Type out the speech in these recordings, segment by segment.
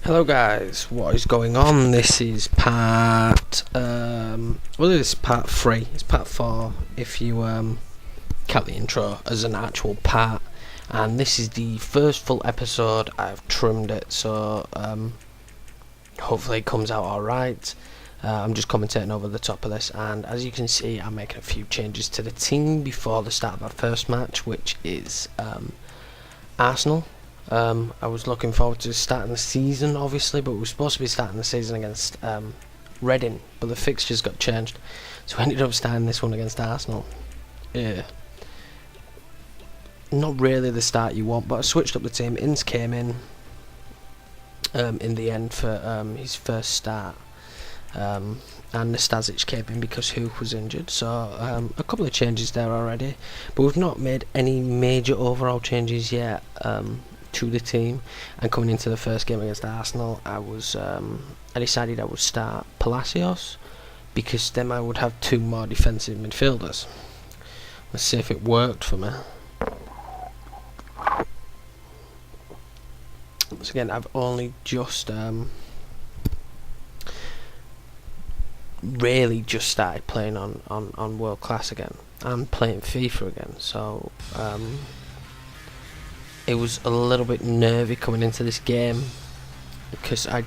Hello guys, what is going on? This is part this is part 3. It's part 4 if you count the intro as an actual part, and this is the first full episode. I've trimmed it, so hopefully it comes out alright. I'm just commentating over the top of this, and as you can see, I'm making a few changes to the team before the start of our first match, which is Arsenal. I was looking forward to starting the season, obviously, but we were supposed to be starting the season against Reading, but the fixtures got changed, so we ended up starting this one against Arsenal. Yeah, not really the start you want, but I switched up the team. Ince came in the end for his first start, and Nastasic came in because Hook was injured, so a couple of changes there already, but we've not made any major overall changes yet to the team. And coming into the first game against Arsenal, I decided I would start Palacios, because then I would have two more defensive midfielders. Let's see if it worked for me. Once again, I've only just really just started playing on World Class again. I'm playing FIFA again, so it was a little bit nervy coming into this game because I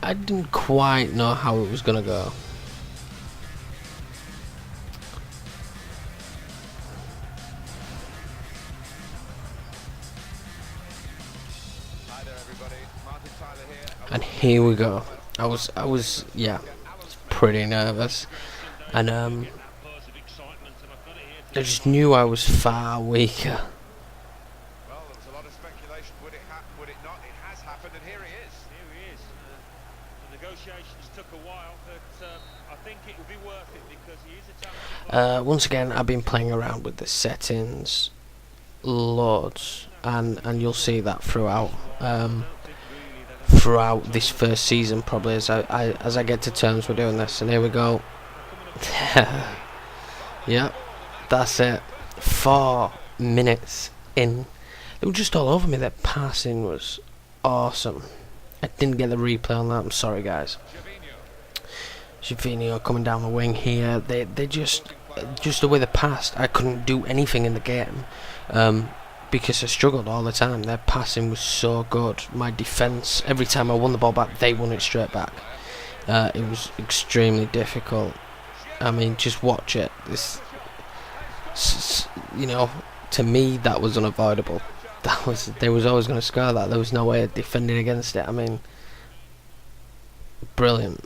didn't quite know how it was gonna go. And here we go. I was pretty nervous, and I just knew I was far weaker. Once again, I've been playing around with the settings loads, and you'll see that throughout this first season, probably as I get to terms with doing this. And here we go. Yep, that's it. 4 minutes in, they were just all over me. Their passing was awesome. I didn't get the replay on that, I'm sorry guys. Javinho coming down the wing here. They just the way they passed, I couldn't do anything in the game because I struggled all the time. Their passing was so good. My defence, every time I won the ball back, they won it straight back. It was extremely difficult. I mean, just watch it. To me, that was unavoidable. They was always going to score that. There was no way of defending against it. I mean, brilliant.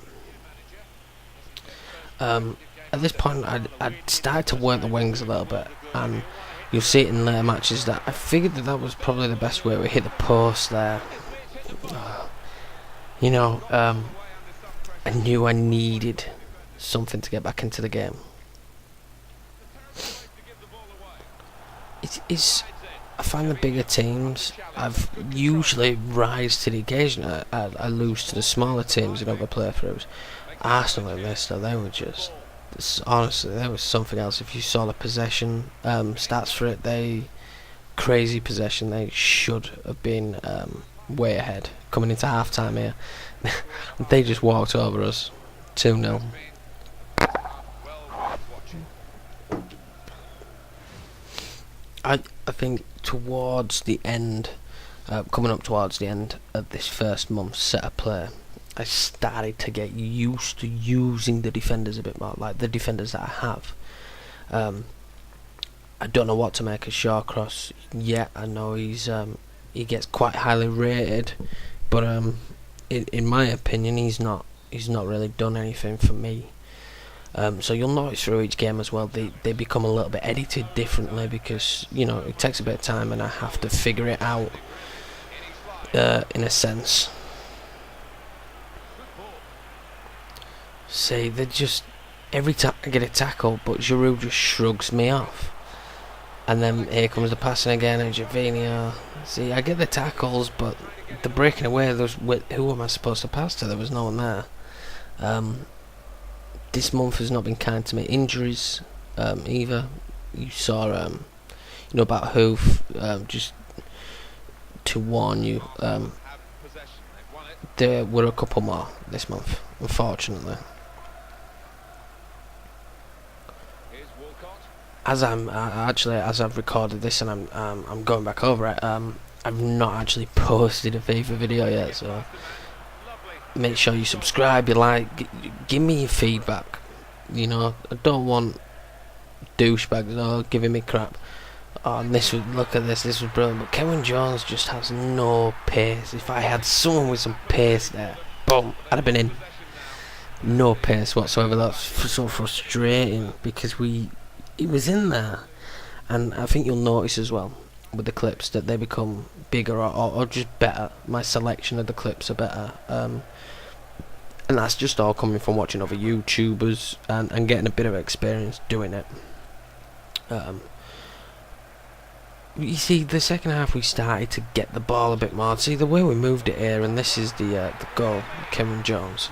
At this point, I'd started to work the wings a little bit, and you'll see it in later matches that I figured that was probably the best way. We hit the post there. I knew I needed something to get back into the game. I find the bigger teams, I've usually rise to the occasion. I lose to the smaller teams in other playthroughs. Arsenal in this, though, they were just, honestly, there was something else. If you saw the possession stats for it, crazy possession. They should have been way ahead coming into half time here. They just walked over us 2-0. I think towards the end, coming up towards the end of this first month's set of play, I started to get used to using the defenders a bit more, like the defenders that I have. I don't know what to make of Shawcross yet. I know he gets quite highly rated, but in my opinion, he's not really done anything for me. So you'll notice through each game as well, they become a little bit edited differently because it takes a bit of time and I have to figure it out in a sense. See, they just, every time I get a tackle, but Giroud just shrugs me off. And then here comes the passing again, and Javinho. See, I get the tackles, but the breaking away, who am I supposed to pass to? There was no one there. This month has not been kind to me. Injuries, either. You saw, about Hoof, just to warn you. there were a couple more this month, unfortunately. As I've recorded this and I'm going back over it, I've not actually posted a FIFA video yet, so make sure you subscribe, you like, give me your feedback. You know, I don't want douchebags giving me crap. Oh, and look at this was brilliant. But Kevin Jones just has no pace. If I had someone with some pace there, boom, I'd have been in. No pace whatsoever. That's so frustrating because he was in there, and I think you'll notice as well with the clips that they become bigger or just better. My selection of the clips are better, and that's just all coming from watching other YouTubers and getting a bit of experience doing it. You see, the second half we started to get the ball a bit more. See the way we moved it here, and this is the goal, Kevin Jones.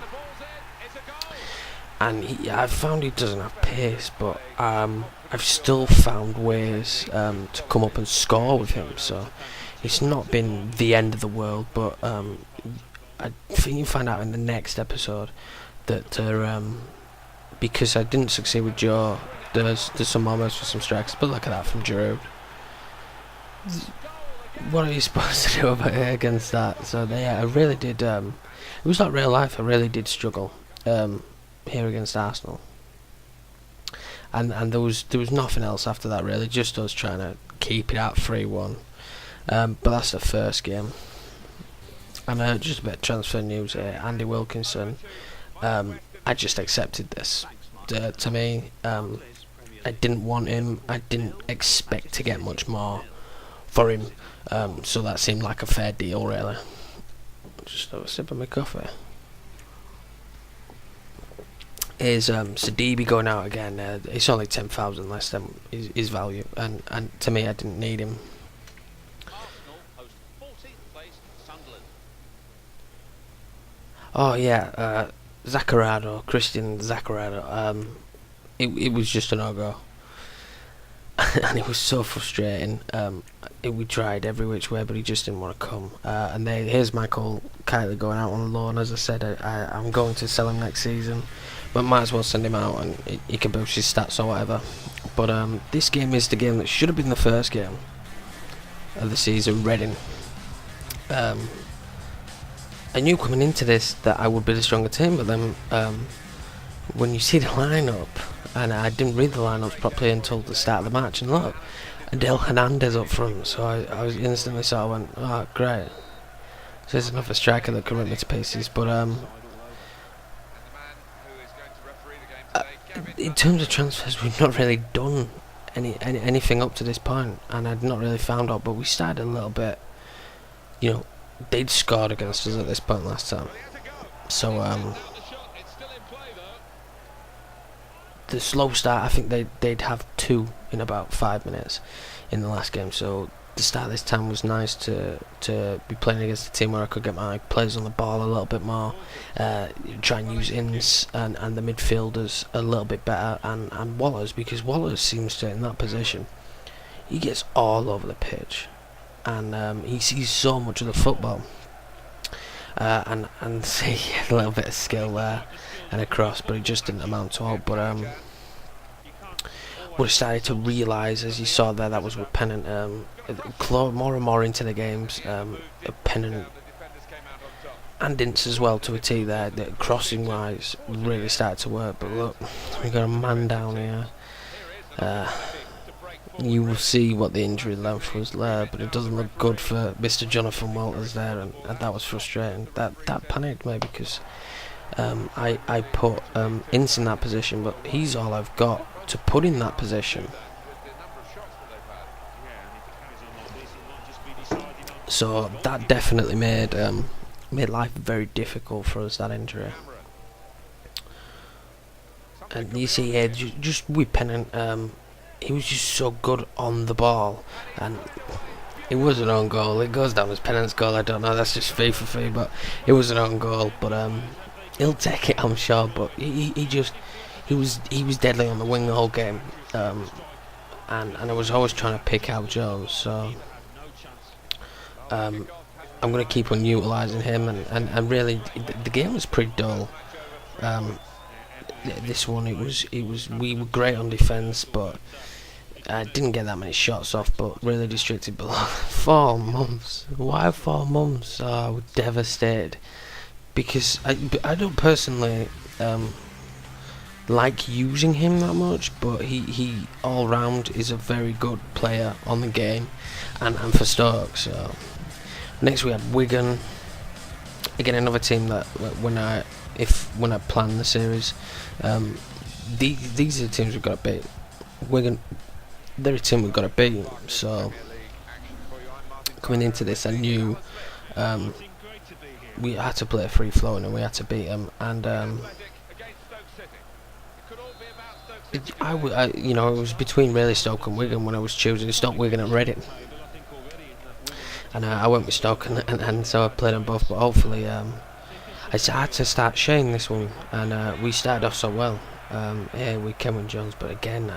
And I've found he doesn't have pace, but I've still found ways to come up and score with him. So it's not been the end of the world, but I think you find out in the next episode that because I didn't succeed with Joe, there's some moments for some strikes. But look at that from Giroud. What are you supposed to do about it against that? So I really did. It was like real life. I really did struggle here against Arsenal, and there was nothing else after that really. Just us trying to keep it at 3-1. But that's the first game. And just a bit of transfer news here. Andy Wilkinson. I just accepted this. To me, I didn't want him. I didn't expect to get much more for him, so that seemed like a fair deal really. Just have a sip of my coffee. Here's Sidibe going out again. It's only 10,000 less than his value, and to me I didn't need him. Oh yeah, Christian Zaccarado. It was just a no-go. And it was so frustrating. We tried every which way, but he just didn't want to come. And here's Michael Kylie going out on loan. As I said, I'm going to sell him next season, but might as well send him out and he can boost his stats or whatever. But this game is the game that should have been the first game of the season. Reading. I knew coming into this that I would be the stronger team, but then when you see the lineup, and I didn't read the lineups properly until the start of the match, and look, Adel Hernandez up front, so I was instantly sort of went, oh great, so there's another striker that can rip me to pieces. But in terms of transfers, we've not really done anything up to this point, and I'd not really found out, but we started a little bit, you know, they'd scored against us at this point last time, so the slow start, I think they'd have 2 in about 5 minutes in the last game. So the start this time was nice to be playing against a team where I could get my players on the ball a little bit more, try and use ins and the midfielders a little bit better, and Wallace, because Wallace seems to, in that position, he gets all over the pitch, and he sees so much of the football, and see a little bit of skill there and a cross, but it just didn't amount to all. But we started to realise, as you saw there, that was with Pennant, more and more into the games, Pennant and Ince as well to a T there, that crossing wise really started to work. But look, we got a man down here. You will see what the injury length was there, but it doesn't look good for Mr. Jonathan Walters there, and that was frustrating. That panicked me because I put Ince in that position, but he's all I've got to put in that position. So that definitely made life very difficult for us, that injury. And you see here, just with Pennant, he was just so good on the ball, and it was an own goal. It goes down as Pennant's goal, I don't know, that's just FIFA fee, but it was an own goal. But he'll take it, I'm sure. But he was deadly on the wing the whole game, and I was always trying to pick out Jones. So I'm going to keep on utilising him, and really the game was pretty dull. This one, it was we were great on defence, but I didn't get that many shots off, but really restricted below. 4 months. Why 4 months? Oh, I was devastated, because I don't personally like using him that much, but he all round is a very good player on the game, and for Stoke. So next we had Wigan, again another team that when I plan the series, these are the teams we've got to beat. Wigan, they're a team we've got to beat. So coming into this, I knew we had to play a free flowing and we had to beat them, and it was between really Stoke and Wigan when I was choosing Stoke, Wigan and Reading, and I went with Stoke, and so I played them both, but hopefully I had to start Shane this one, and we started off so well with Kevin Jones, but again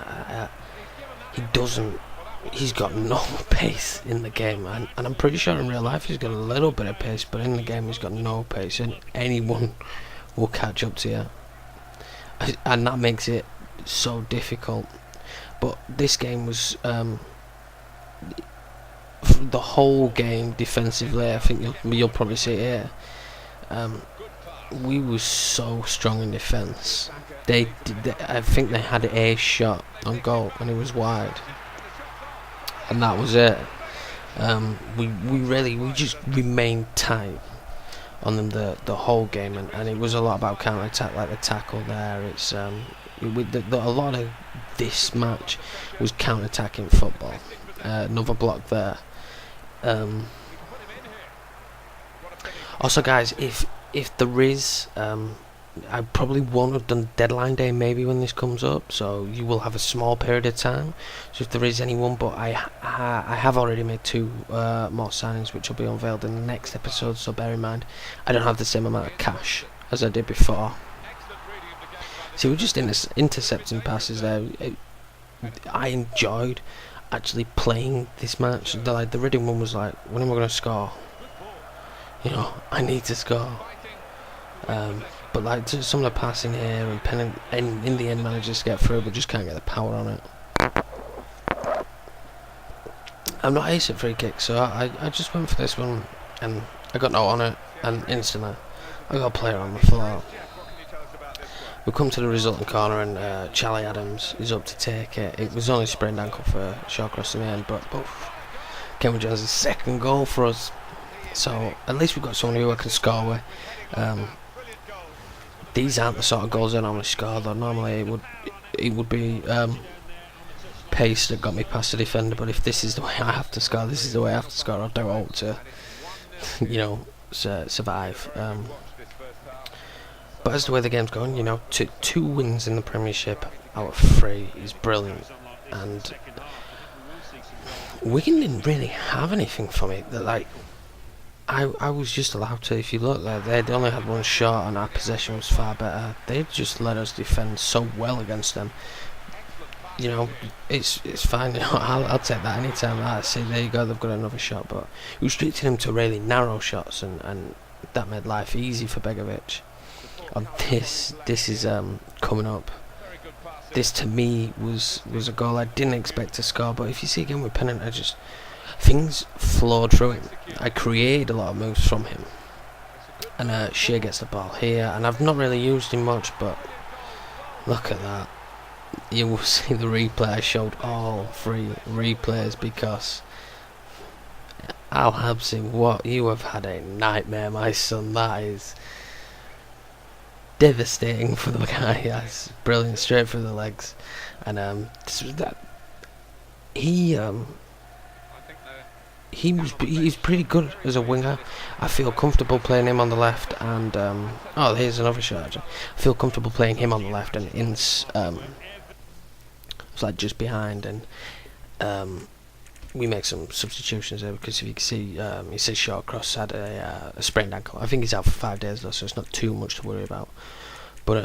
he's got no pace in the game, and I'm pretty sure in real life he's got a little bit of pace, but in the game he's got no pace, and anyone will catch up to you, and that makes it so difficult. But this game was the whole game defensively, I think you'll probably see it here, we were so strong in defence. I think they had a shot on goal and it was wide, and that was it. We just remained tight on them the whole game, and it was a lot about counter attack, like the tackle there. It's a lot of this match was counter attacking football. Another block there. Also, guys, if there is, I probably won't have done deadline day maybe when this comes up, so you will have a small period of time. So if there is anyone, but I have already made 2 more signings which will be unveiled in the next episode, so bear in mind I don't have the same amount of cash as I did before. See, we're just intercepting passes there. I enjoyed actually playing this match. The Reading one was like, when am I going to score? I need to score. But like some of the passing here and penning, and in the end manages to get through, but just can't get the power on it. I'm not ace at free kicks, so I just went for this one, and I got no on it, and instantly I got a player on the floor. We come to the resulting corner, and Charlie Adams is up to take it. It was only sprained ankle for Shawcross in the end, but Kevin Jones' second goal for us. So at least we've got someone who I can score with. These aren't the sort of goals I normally score, though. Normally it would be pace that got me past the defender, but if this is the way I have to score, this is the way I have to score. I don't want to, survive. But as the way the game's going, two wins in the Premiership out of 3 is brilliant, and Wigan didn't really have anything for me. That I was just allowed to. If you look there, they'd only had 1 shot, and our possession was far better. They just let us defend so well against them. It's fine. I'll take that anytime. I see, there you go. They've got another shot, but we restricted them to really narrow shots, and that made life easy for Begovic. And this is coming up. This to me was a goal I didn't expect to score, but if you see again with Pennant, things flowed through him. I created a lot of moves from him, and Shea gets the ball here, and I've not really used him much, but look at that. You will see the replay. I showed all 3 replays because Al Habsi, what, you have had a nightmare, my son. That is devastating for the guy. That's brilliant, straight through the legs, and he's pretty good as a winger. I feel comfortable playing him on the left, and here's another shot. I feel comfortable playing him on the left, and it's like just behind, and we make some substitutions there because if you can see, he says Shawcross had a sprained ankle. I think he's out for 5 days though, so it's not too much to worry about. But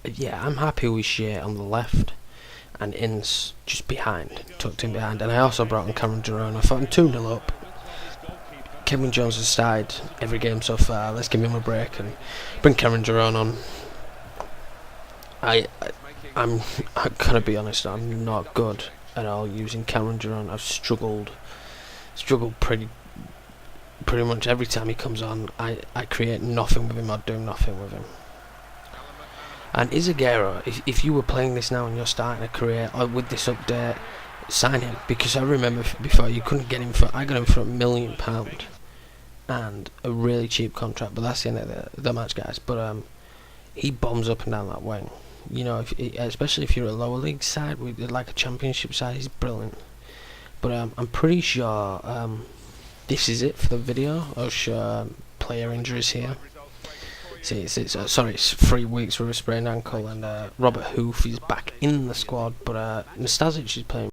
yeah, I'm happy with Shea on the left. and Ince just behind, tucked in behind. And I also brought in Cameron Jerome. I thought I'm 2-0 up. Kevin Jones has started every game so far. Let's give him a break and bring Cameron Jerome on. I'm gonna be honest. I'm not good at all using Cameron Jerome. I've struggled pretty much every time he comes on. I create nothing with him. I do nothing with him. And Izagero, if you were playing this now and you're starting a career or with this update, sign him, because I remember before you couldn't get him I got him for £1 million and a really cheap contract. But that's the end of the match, guys. But he bombs up and down that wing. You know, especially if you're a lower league side with like a championship side, he's brilliant. But I'm pretty sure this is it for the video. I'll show player injuries here. See, it's 3 weeks with a sprained ankle, and Robert Hoof is back in the squad, but Nastasic is playing